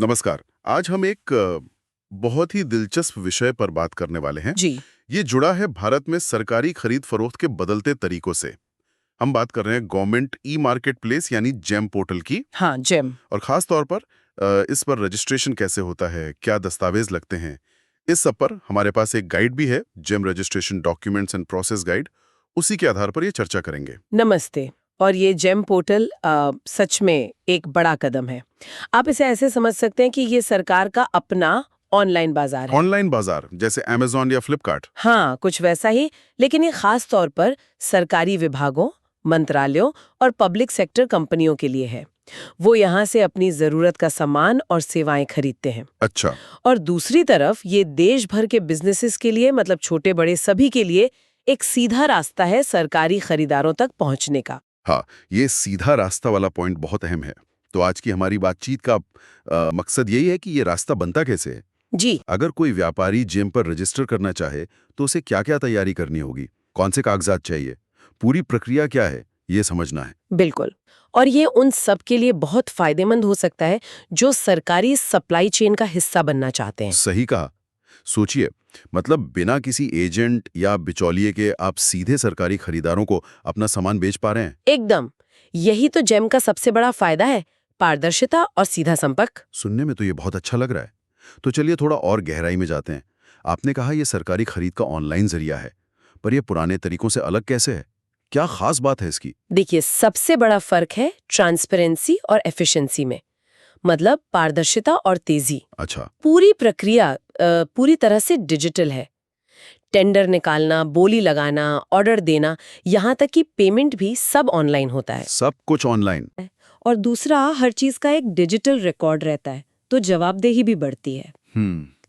नमस्कार। आज हम एक बहुत ही दिलचस्प विषय पर बात करने वाले हैं। जी। ये जुड़ा है भारत में सरकारी खरीद फरोख्त के बदलते तरीकों से। हम बात कर रहे हैं गवर्नमेंट ई मार्केट प्लेस यानी जेम पोर्टल की। हाँ, जेम। और खास तौर पर इस पर रजिस्ट्रेशन कैसे होता है, क्या दस्तावेज लगते हैं, इस सब पर हमारे पास एक गाइड भी है, GeM registration documents and process guide. उसी के आधार पर ये चर्चा करेंगे। नमस्ते। और ये जेम पोर्टल सच में एक बड़ा कदम है। आप इसे ऐसे समझ सकते हैं कि ये सरकार का अपना ऑनलाइन बाजार है। ऑनलाइन बाजार जैसे अमेजॉन या फ्लिपकार्ट। हाँ, कुछ वैसा ही, लेकिन ये खास तौर पर सरकारी विभागों, मंत्रालयों और पब्लिक सेक्टर कंपनियों के लिए है। वो यहाँ से अपनी जरूरत का सामान और सेवाएं खरीदते हैं। अच्छा। और दूसरी तरफ ये देश भर के बिजनेसेस के लिए, मतलब छोटे बड़े सभी के लिए, एक सीधा रास्ता है सरकारी खरीदारों तक पहुंचने का। हाँ, ये सीधा रास्ता वाला पॉइंट बहुत अहम है। तो आज की हमारी बातचीत का मकसद यही है कि ये रास्ता बनता कैसे है। जी। अगर कोई व्यापारी जेम पर रजिस्टर करना चाहे तो उसे क्या-क्या तैयारी करनी होगी, कौन से कागजात चाहिए, पूरी प्रक्रिया क्या है, ये समझना है। बिल्कुल। और ये उन सब के लिए बहुत फायदेमंद हो सकता है जो सरकारी सप्लाई चेन का हिस्सा बनना चाहते हैं। सही कहा। सोचिए, मतलब बिना किसी एजेंट या बिचौलिए के आप सीधे सरकारी खरीदारों को अपना सामान बेच पा रहे हैं। एकदम। यही तो जेम का सबसे बड़ा फायदा है, पारदर्शिता और सीधा संपर्क। सुनने में तो ये बहुत अच्छा लग रहा है। तो चलिए थोड़ा और गहराई में जाते हैं। आपने कहा ये सरकारी खरीद का ऑनलाइन जरिया है, पर ये पुराने तरीकों से अलग कैसे है? क्या खास बात है इसकी? देखिए, सबसे बड़ा फर्क है ट्रांसपेरेंसी और एफिशिएंसी में, मतलब पारदर्शिता और तेजी। अच्छा। पूरी प्रक्रिया पूरी तरह से डिजिटल है। टेंडर निकालना, बोली लगाना, ऑर्डर देना, यहाँ तक कि पेमेंट भी सब ऑनलाइन होता है। सब कुछ ऑनलाइन। और दूसरा, हर चीज का एक डिजिटल रिकॉर्ड रहता है, तो जवाबदेही भी बढ़ती है।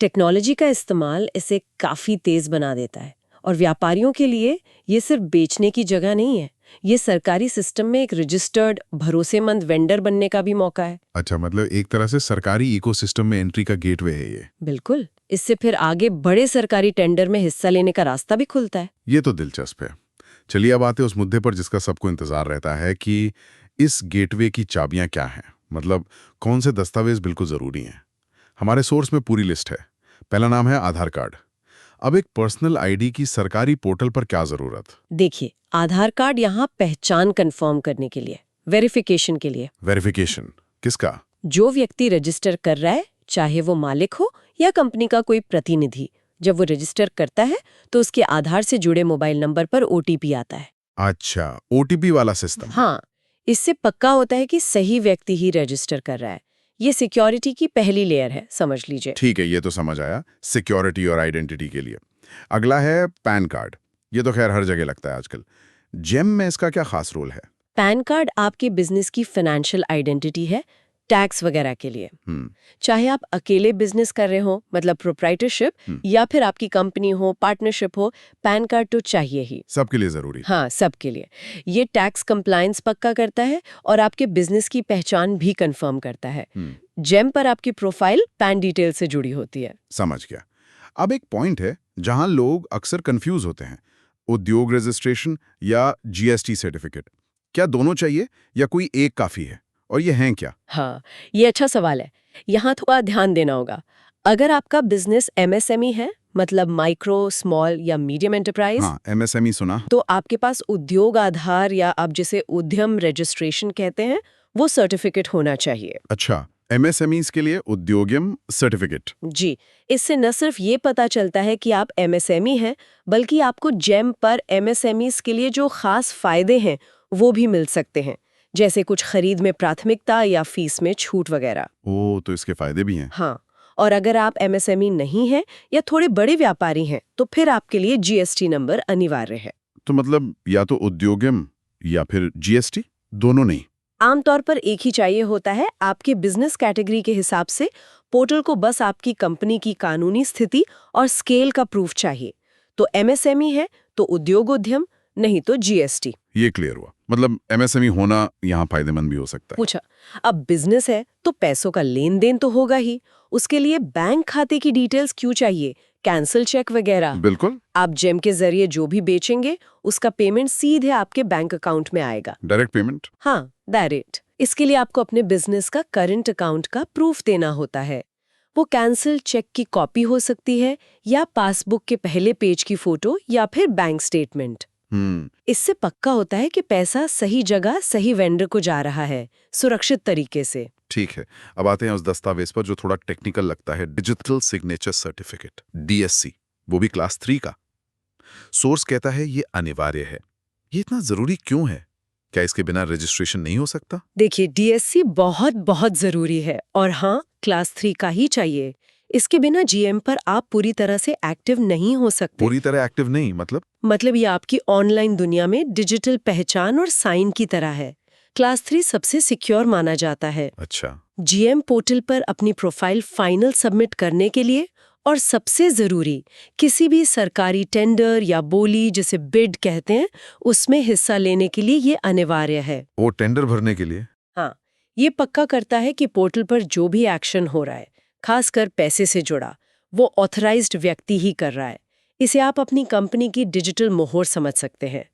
टेक्नोलॉजी का इस्तेमाल इसे काफी तेज बना देता है। और व्यापारियों के लिए ये सिर्फ बेचने की जगह नहीं है, ये सरकारी सिस्टम में एक रजिस्टर्ड, भरोसेमंद वेंडर बनने का भी मौका है। अच्छा, मतलब एक तरह से सरकारी इकोसिस्टम में एंट्री का गेटवे है ये। बिल्कुल। इससे फिर आगे बड़े सरकारी टेंडर में हिस्सा लेने का रास्ता भी खुलता है। ये तो दिलचस्प है। चलिए अब आते हैं उस मुद्दे पर जिसका सबको इंतजार रहता है कि इस गेटवे की चाबियां क्या हैं, मतलब कौन से दस्तावेज बिल्कुल जरूरी हैं। हमारे सोर्स में पूरी लिस्ट है। पहला नाम है आधार कार्ड। अब एक पर्सनल आईडी की सरकारी पोर्टल पर क्या जरूरत? देखिए, आधार कार्ड यहाँ पहचान कंफर्म करने के लिए, वेरिफिकेशन के लिए। वेरिफिकेशन किसका? जो व्यक्ति रजिस्टर कर रहा है, चाहे वो मालिक हो या कंपनी का कोई प्रतिनिधि, जब वो रजिस्टर करता है तो उसके आधार से जुड़े मोबाइल नंबर पर ओटीपी आता है। अच्छा, ओटीपी वाला सिस्टम। हाँ, इससे पक्का होता है कि सही व्यक्ति ही रजिस्टर कर रहा है। ये सिक्योरिटी की पहली लेयर है, समझ लीजिए। ठीक है, ये तो समझ आया, सिक्योरिटी और आइडेंटिटी के लिए। अगला है पैन कार्ड। ये तो खैर हर जगह लगता है आजकल। जेम में इसका क्या खास रोल है? पैन कार्ड आपके बिजनेस की फाइनेंशियल आइडेंटिटी है, टैक्स वगैरह के लिए। चाहे आप अकेले बिजनेस कर रहे हो, मतलब प्रोप्राइटरशिप, या फिर आपकी कंपनी हो, पार्टनरशिप हो, पैन कार्ड तो चाहिए ही। सबके लिए जरूरी? हाँ, सबके लिए। ये टैक्स कंप्लायंस पक्का करता है और आपके बिजनेस की पहचान भी कंफर्म करता है। जेम पर आपकी प्रोफाइल पैन डिटेल से जुड़ी होती है। समझ गया। अब एक पॉइंट है जहां लोग अक्सर कंफ्यूज होते हैं, उद्योग रजिस्ट्रेशन या जीएसटी सर्टिफिकेट। क्या दोनों चाहिए या कोई एक काफी है, और ये हैं क्या? हाँ, ये अच्छा सवाल है। यहाँ थोड़ा ध्यान देना होगा। अगर आपका बिजनेस एमएसएमई है, मतलब माइक्रो, स्मॉल या मीडियम एंटरप्राइज, हाँ, एमएसएमई सुना। तो आपके पास उद्योग आधार या आप जिसे उद्यम रजिस्ट्रेशन कहते हैं, वो सर्टिफिकेट होना चाहिए। अच्छा, एमएसएमईज के लिए उद्योगम सर्टिफिकेट। जी, इससे न सिर्फ ये पता चलता है कि आप एमएसएमई हैं, बल्कि आपको जेम पर एमएसएमईज के लिए जो खास फायदे हैं वो भी मिल सकते हैं, जैसे कुछ खरीद में प्राथमिकता या फीस में छूट वगैरह। ओ, तो इसके फायदे भी हैं। हाँ, और अगर आप एमएसएमई नहीं हैं या थोड़े बड़े व्यापारी हैं, तो फिर आपके लिए जीएसटी नंबर अनिवार्य है। तो मतलब या तो उद्योगम या फिर जीएसटी, दोनों नहीं? आमतौर पर एक ही चाहिए होता है। आपके बिजनेस कैटेगरी के हिसाब से पोर्टल को बस आपकी कंपनी की कानूनी स्थिति और स्केल का प्रूफ चाहिए। तो एमएसएमई है तो उद्योग उद्यम, नहीं तो जीएसटी। ये क्लियर हुआ। मतलब एमएसएमई होना यहाँ फायदेमंद भी हो सकता है। पूछा, अब बिजनेस है तो पैसों का लेन देन तो होगा ही, उसके लिए बैंक खाते की डिटेल्स क्यों चाहिए, कैंसिल चेक वगैरह। बिल्कुल। आप जेम के जरिए जो भी बेचेंगे उसका पेमेंट सीधे आपके बैंक अकाउंट में आएगा। Direct payment? हाँ, डायरेक्ट। इसके लिए आपको अपने बिजनेस का करंट अकाउंट का प्रूफ देना होता है। वो कैंसिल चेक की कॉपी हो सकती है या पासबुक के पहले पेज की फोटो या फिर बैंक स्टेटमेंट। इससे पक्का होता है कि पैसा सही जगह सही वेंडर को जा रहा है, सुरक्षित तरीके से। ठीक है, अब आते हैं उस दस्तावेज पर जो थोड़ा टेक्निकल लगता है, डिजिटल सिग्नेचर सर्टिफिकेट, DSC, वो भी क्लास 3 का। सोर्स कहता है ये अनिवार्य है। ये इतना जरूरी क्यों है? क्या इसके बिना रजिस्ट्रेशन नहीं हो सकता? देखिए, DSC बहुत बहुत जरूरी है और हाँ, क्लास 3 का ही चाहिए। इसके बिना GM पर आप पूरी तरह से एक्टिव नहीं हो सकते। पूरी तरह एक्टिव नहीं मतलब ये आपकी ऑनलाइन दुनिया में डिजिटल पहचान और साइन की तरह है। क्लास 3 सबसे सिक्योर माना जाता है। अच्छा। GM पोर्टल पर अपनी प्रोफाइल फाइनल सबमिट करने के लिए और सबसे जरूरी, किसी भी सरकारी टेंडर या बोली जिसे बिड कहते हैं, उसमें हिस्सा लेने के लिए ये अनिवार्य है। वो टेंडर भरने के लिए? हाँ, ये पक्का करता है कि पोर्टल पर जो भी एक्शन हो रहा है, खासकर पैसे से जुड़ा, वो ऑथराइज्ड व्यक्ति ही कर रहा है। इसे आप अपनी कंपनी की डिजिटल मोहर समझ सकते हैं।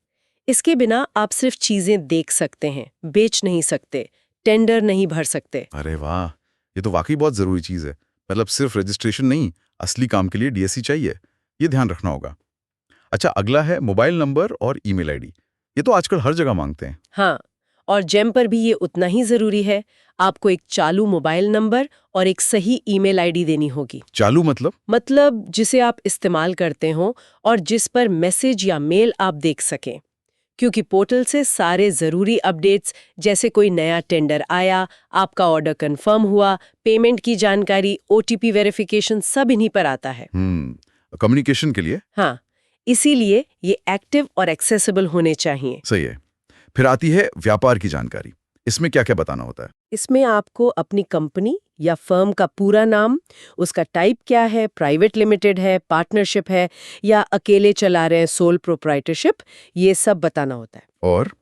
इसके बिना आप सिर्फ चीजें देख सकते हैं, बेच नहीं सकते, टेंडर नहीं भर सकते। अरे वाह, ये तो वाकई बहुत जरूरी चीज है। मतलब सिर्फ रजिस्ट्रेशन नहीं, असली काम के लिए DSC चाहिए। ये ध्यान रखना होगा। अच्छा, अगला है मोबाइल नंबर और ईमेल ID। ये तो आजकल हर जगह मांगते हैं। हाँ, और जेम पर भी ये उतना ही जरूरी है। आपको एक चालू मोबाइल नंबर और एक सही ईमेल ID देनी होगी। चालू मतलब जिसे आप इस्तेमाल करते हो और जिस पर मैसेज या मेल आप देख सकें, क्योंकि पोर्टल से सारे जरूरी अपडेट्स, जैसे कोई नया टेंडर आया, आपका ऑर्डर कंफर्म हुआ, पेमेंट की जानकारी, OTP वेरिफिकेशन, सब इन्हीं पर आता है। कम्युनिकेशन के लिए। हाँ, इसीलिए ये एक्टिव और एक्सेसिबल होने चाहिए। सही है। फिर आती है व्यापार की जानकारी। इसमें क्या क्या बताना होता है? इसमें आपको अपनी कंपनी या फर्म का पूरा नाम, उसका टाइप क्या है, प्राइवेट लिमिटेड है, पार्टनरशिप है या अकेले चला रहे हैं, सोल प्रोप्राइटरशिप, ये सब बताना होता है।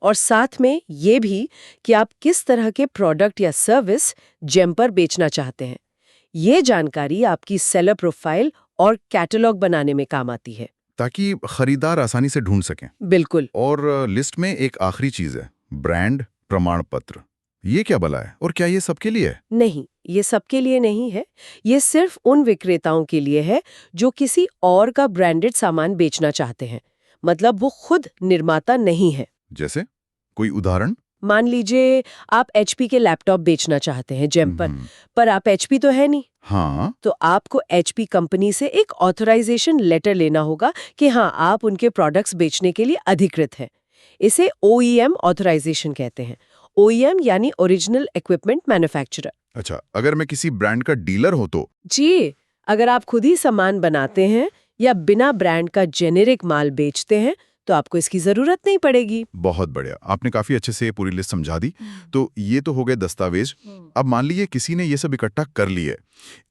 और साथ में ये भी कि आप किस तरह के प्रोडक्ट या सर्विस जेम पर बेचना चाहते हैं। ये जानकारी आपकी सेलर प्रोफाइल और कैटलॉग बनाने में काम आती है, ताकि खरीदार आसानी से ढूंढ सकें। बिल्कुल। और लिस्ट में एक आखिरी चीज है, ब्रांड प्रमाण पत्र। ये क्या भला है और क्या ये सबके लिए है? नहीं, ये सबके लिए नहीं है। ये सिर्फ उन विक्रेताओं के लिए है जो किसी और का ब्रांडेड सामान बेचना चाहते हैं। मतलब वो खुद निर्माता नहीं है। जैसे कोई उदाहरण? मान लीजिए आप HP के लैपटॉप बेचना चाहते हैं जेम पर आप HP तो है नहीं। हाँ। तो आपको HP कंपनी से एक ऑथराइजेशन लेटर लेना होगा कि हाँ, आप उनके प्रोडक्ट्स बेचने के लिए अधिकृत हैं। इसे OEM ऑथराइजेशन कहते हैं। OEM यानी ओरिजिनल इक्विपमेंट मैन्युफैक्चरर। अच्छा, अगर मैं किसी ब्रांड का डीलर हो तो? जी, अगर आप खुद ही सामान बनाते हैं या बिना ब्रांड का जेनेरिक माल बेचते हैं तो आपको इसकी जरूरत नहीं पड़ेगी। बहुत बढ़िया, आपने काफी अच्छे से पूरी लिस्ट समझा दी। तो ये तो हो गए दस्तावेज। अब मान लीजिए किसी ने ये सब इकट्ठा कर लिए,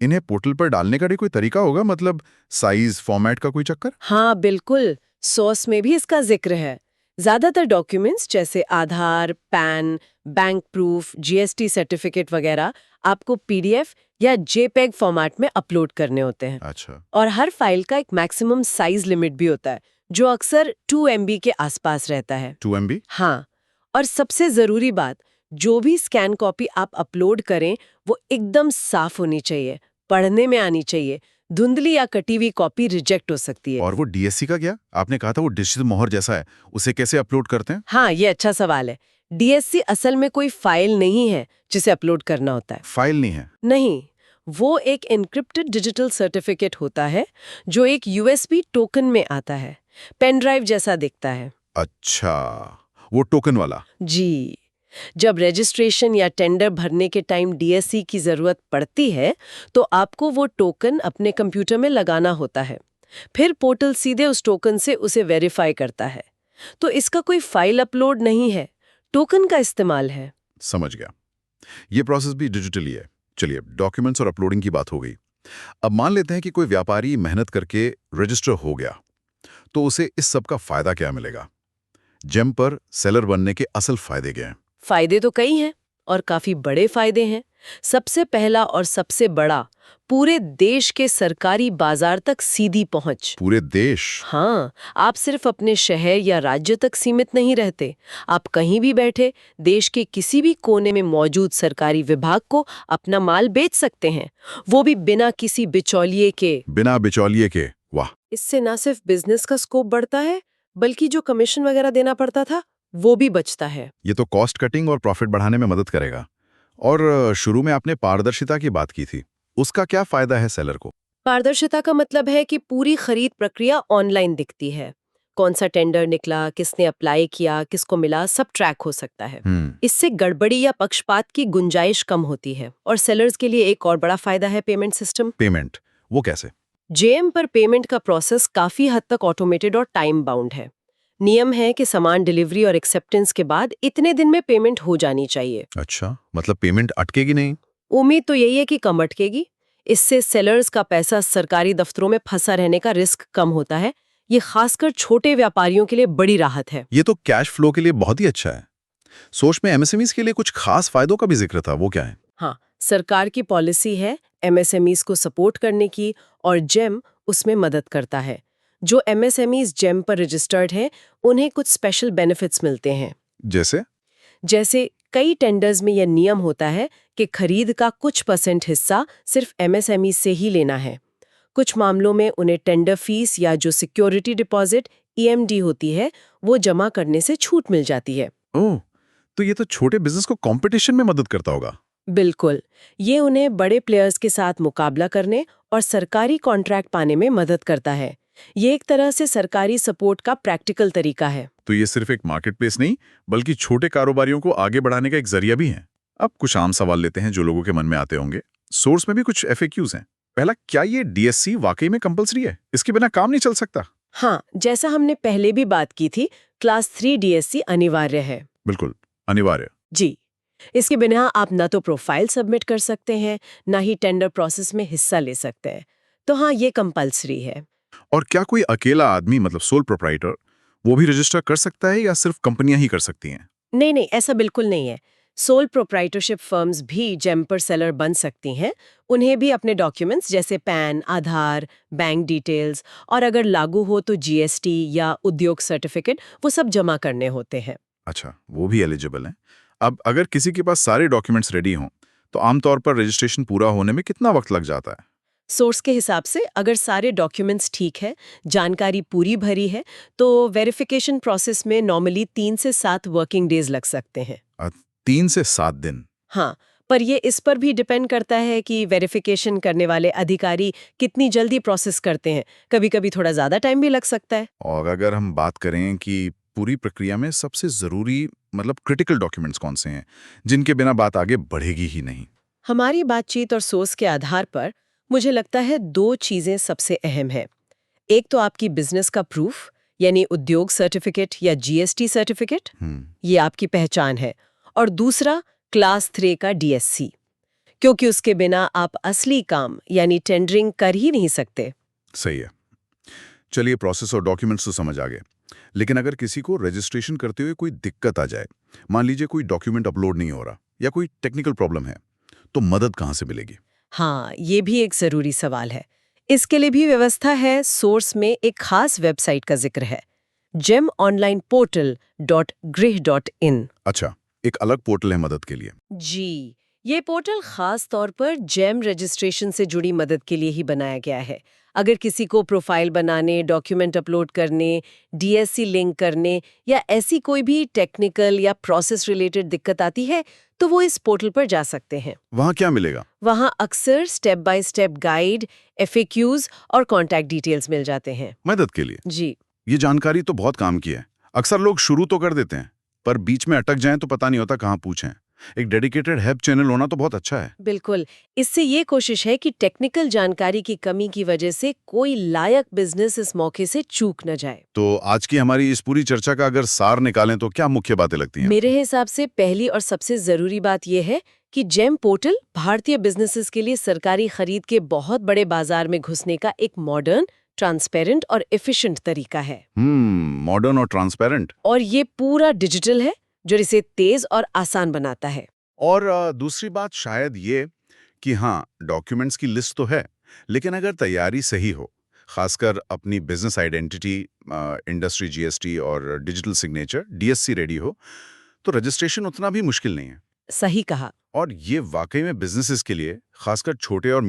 इन्हें पोर्टल पर डालने का भी कोई तरीका होगा? मतलब साइज, फॉर्मेट का कोई चक्कर? हाँ बिल्कुल, सोर्स में भी इसका जिक्र है। ज्यादातर डॉक्यूमेंट्स जैसे Aadhaar, PAN, bank proof, GST certificate वगैरह आपको PDF या JPEG फॉर्मेट में अपलोड करने होते हैं। अच्छा। और हर फाइल का एक मैक्सिमम साइज लिमिट भी होता है, जो अक्सर 2 MB के आसपास रहता है। 2 MB? हाँ, और सबसे जरूरी बात, जो भी स्कैन कॉपी आप अपलोड करें वो एकदम साफ होनी चाहिए, पढ़ने में आनी चाहिए। धुंधली या कटी हुई कॉपी रिजेक्ट हो सकती है। और वो DSC का क्या? आपने कहा था वो डिजिटल मोहर जैसा है, उसे कैसे अपलोड करते हैं? हाँ, ये अच्छा सवाल है। DSC असल में कोई फाइल नहीं है जिसे अपलोड करना होता है। फाइल नहीं है? नहीं, वो एक एन्क्रिप्टेड डिजिटल सर्टिफिकेट होता है जो एक USB टोकन में आता है, पेन ड्राइव जैसा दिखता है। अच्छा, वो टोकन वाला। जी, जब रजिस्ट्रेशन या टेंडर भरने के टाइम DSC की जरूरत पड़ती है तो आपको वो टोकन अपने कंप्यूटर में लगाना होता है। फिर पोर्टल सीधे उस टोकन से उसे वेरीफाई करता है। तो इसका कोई फाइल अपलोड नहीं है, टोकन का इस्तेमाल है। समझ गया। ये प्रोसेस भी डिजिटली है। चलिए, डॉक्यूमेंट्स और अपलोडिंग की बात हो गई। अब मान लेते हैं कि कोई व्यापारी मेहनत करके रजिस्टर हो गया, तो उसे इस सब का फायदा क्या मिलेगा? जेम पर सेलर बनने के असल फायदे क्या हैं? फायदे तो कई हैं और काफी बड़े फायदे हैं। सबसे पहला और सबसे बड़ा, पूरे देश के सरकारी बाजार तक सीधी पहुंच। पूरे देश? हाँ, आप सिर्फ अपने शहर या राज्य तक सीमित नहीं रहते। आप कहीं भी बैठे देश के किसी भी कोने में मौजूद सरकारी विभाग को अपना माल बेच सकते हैं, वो भी बिना किसी बिचौलिए के। बिना बिचौलिए के? वाह! इससे न सिर्फ बिजनेस का स्कोप बढ़ता है, बल्कि जो कमीशन वगैरह देना पड़ता था वो भी बचता है। ये तो कॉस्ट कटिंग और प्रॉफिट बढ़ाने में मदद करेगा। और शुरू में आपने पारदर्शिता की बात की थी, उसका क्या फायदा है सेलर को? पारदर्शिता का मतलब है कि पूरी खरीद प्रक्रिया ऑनलाइन दिखती है। कौन सा टेंडर निकला, किसने अप्लाई किया, किसको मिला, सब ट्रैक हो सकता है। इससे गड़बड़ी या पक्षपात की गुंजाइश कम होती है। और सेलर्स के लिए एक और बड़ा फायदा है पेमेंट सिस्टम। पेमेंट? वो कैसे? जेएम पर पेमेंट का प्रोसेस काफी हद तक ऑटोमेटेड और टाइम बाउंड है। नियम है कि सामान डिलीवरी और एक्सेप्टेंस के बाद इतने दिन में पेमेंट हो जानी चाहिए। अच्छा, मतलब पेमेंट अटकेगी नहीं? उम्मीद तो यही है कि कम अटकेगी। इससे सेलर्स का पैसा सरकारी दफ्तरों में फंसा रहने का रिस्क कम होता है। ये खासकर छोटे व्यापारियों के लिए बड़ी राहत है। ये तो कैश फ्लो के लिए बहुत ही अच्छा है। सोच में एमएसएमईज के लिए कुछ खास फायदों का भी जिक्र था, वो क्या है? हाँ, सरकार की पॉलिसी है एमएसएमईज को सपोर्ट करने की, और जेम उसमें मदद करता है। जो एमएसएमईज जेम पर रजिस्टर्ड हैं, उन्हें कुछ स्पेशल बेनिफिट्स मिलते हैं। जैसे कई टेंडर्स में यह नियम होता है कि खरीद का कुछ % हिस्सा सिर्फ एमएसएमई से ही लेना है। कुछ मामलों में उन्हें टेंडर फीस या जो सिक्योरिटी डिपॉजिट ईएमडी होती है वो जमा करने से छूट मिल जाती है। ओह, तो ये तो छोटे बिजनेस को कंपटीशन में मदद करता होगा। बिल्कुल, ये उन्हें बड़े प्लेयर्स के साथ मुकाबला करने और सरकारी कॉन्ट्रैक्ट पाने में मदद करता है। ये एक तरह से सरकारी सपोर्ट का प्रैक्टिकल तरीका है। तो ये सिर्फ एक मार्केटप्लेस नहीं, बल्कि छोटे कारोबारियों को आगे बढ़ाने का एक जरिया भी है। अब कुछ आम सवाल लेते हैं जो लोगों के मन में आते होंगे। सोर्स में भी कुछ FAQs हैं। पहला, क्या ये DSC वाकई में कंपलसरी है? इसके बिना काम नहीं चल सकता? हाँ, जैसा हमने पहले भी बात की थी, क्लास 3 DSC अनिवार्य है। बिल्कुल अनिवार्य। जी, इसके बिना आप ना तो प्रोफाइल सबमिट कर सकते हैं, ना ही टेंडर प्रोसेस में हिस्सा ले सकते हैं। तो हाँ, ये कंपलसरी है। और क्या कोई अकेला आदमी, मतलब सोल प्रोप्राइटर, वो भी रजिस्टर कर सकता है या सिर्फ कंपनियां ही कर सकती हैं? नहीं, ऐसा बिल्कुल नहीं है। सोल प्रोप्राइटरशिप फर्म्स भी जेम पर सेलर बन सकती हैं। उन्हें भी अपने डॉक्यूमेंट्स जैसे पैन, आधार, बैंक डिटेल्स और अगर लागू हो तो GST या उद्योग सर्टिफिकेट, वो सब जमा करने होते हैं। अच्छा, वो भी एलिजिबल हैं। अब अगर किसी के पास सारे डॉक्यूमेंट्स रेडी हों, तो आमतौर पर रजिस्ट्रेशन पूरा होने में कितना वक्त लग जाता है? सोर्स के हिसाब से अगर सारे डॉक्यूमेंट्स ठीक है, जानकारी पूरी भरी है, तो वेरिफिकेशन प्रोसेस में नॉर्मली 3 से 7 वर्किंग डेज लग सकते हैं। 3 से 7 दिन? हाँ, पर ये इस पर भी डिपेंड करता है कि वेरिफिकेशन करने वाले अधिकारी कितनी जल्दी प्रोसेस करते हैं। कभी-कभी थोड़ा ज़्यादा टाइम भी लग सकता है। और अगर हम बात करें कि पूरी प्रक्रिया में सबसे ज़रूरी, मतलब क्रिटिकल डॉक्यूमेंट्स कौन से हैं, जिनके बिना बात आगे बढ़ेगी ही नहीं? हमारी बातचीत और सोर्स के आधार पर मुझे लगता है 2 चीज़ें सबसे अहम है। एक तो आपकी बिजनेस का प्रूफ, यानी उद्योग सर्टिफिकेट या GST सर्टिफिकेट, ये आपकी पहचान है। और दूसरा क्लास 3 का DSC, क्योंकि उसके बिना आप असली काम यानी टेंडरिंग कर ही नहीं सकते। सही है। चलिए, प्रोसेस और डॉक्यूमेंट्स तो समझ आ गए, लेकिन अगर किसी को रजिस्ट्रेशन करते हुए कोई दिक्कत आ जाए, मान लीजिए कोई डॉक्यूमेंट अपलोड नहीं हो रहा या कोई टेक्निकल प्रॉब्लम है, तो मदद कहाँ से मिलेगी? हाँ, ये भी एक जरूरी सवाल है। इसके लिए भी व्यवस्था है। सोर्स में एक खास वेबसाइट का जिक्र है, gemonlineportal.grih.in। अच्छा, एक अलग पोर्टल है मदद के लिए? जी, ये पोर्टल खास तौर पर जेम रजिस्ट्रेशन से जुड़ी मदद के लिए ही बनाया गया है। अगर किसी को प्रोफाइल बनाने, डॉक्यूमेंट अपलोड करने, DSC लिंक करने या ऐसी कोई भी टेक्निकल या प्रोसेस रिलेटेड दिक्कत आती है, तो वो इस पोर्टल पर जा सकते हैं। वहाँ क्या मिलेगा? वहाँ अक्सर step by step guide, FAQs और कॉन्टैक्ट डिटेल्स मिल जाते हैं। मदद के लिए? जी, ये जानकारी तो बहुत काम की है। अक्सर लोग शुरू तो कर देते हैं, पर बीच में अटक जाएं तो पता नहीं होता कहाँ पूछें। एक डेडिकेटेड हेल्प चैनल होना तो बहुत अच्छा है। बिल्कुल। इससे ये कोशिश है कि टेक्निकल जानकारी की कमी की वजह से कोई लायक बिजनेस इस मौके से चूक न जाए। तो आज की हमारी इस पूरी चर्चा का अगर सार निकालें तो क्या मुख्य बातें लगती हैं? मेरे हिसाब से पहली और सबसे जरूरी बात यह है कि जेम पोर्टल भारतीय बिजनेसेस के लिए सरकारी खरीद के बहुत बड़े बाजार में घुसने का एक मॉडर्न, ट्रांसपेरेंट और एफिशिएंट तरीका है। मॉडर्न और ट्रांसपेरेंट। और ये पूरा डिजिटल है, जो इसे तेज और आसान बनाता है। और दूसरी बात शायद ये कि हाँ, डॉक्यूमेंट्स की लिस्ट तो है, लेकिन अगर तैयारी सही हो, खासकर अपनी बिजनेस आइडेंटिटी, इंडस्ट्री जीएसटी और डिजिटल सिग्नेचर डीएससी रेडी हो, तो रजिस्ट्रेशन उतना भी मुश्किल नहीं है। सही कहा। और ये वाकई में बिजनेसेस के लिए, खासकर छोटे और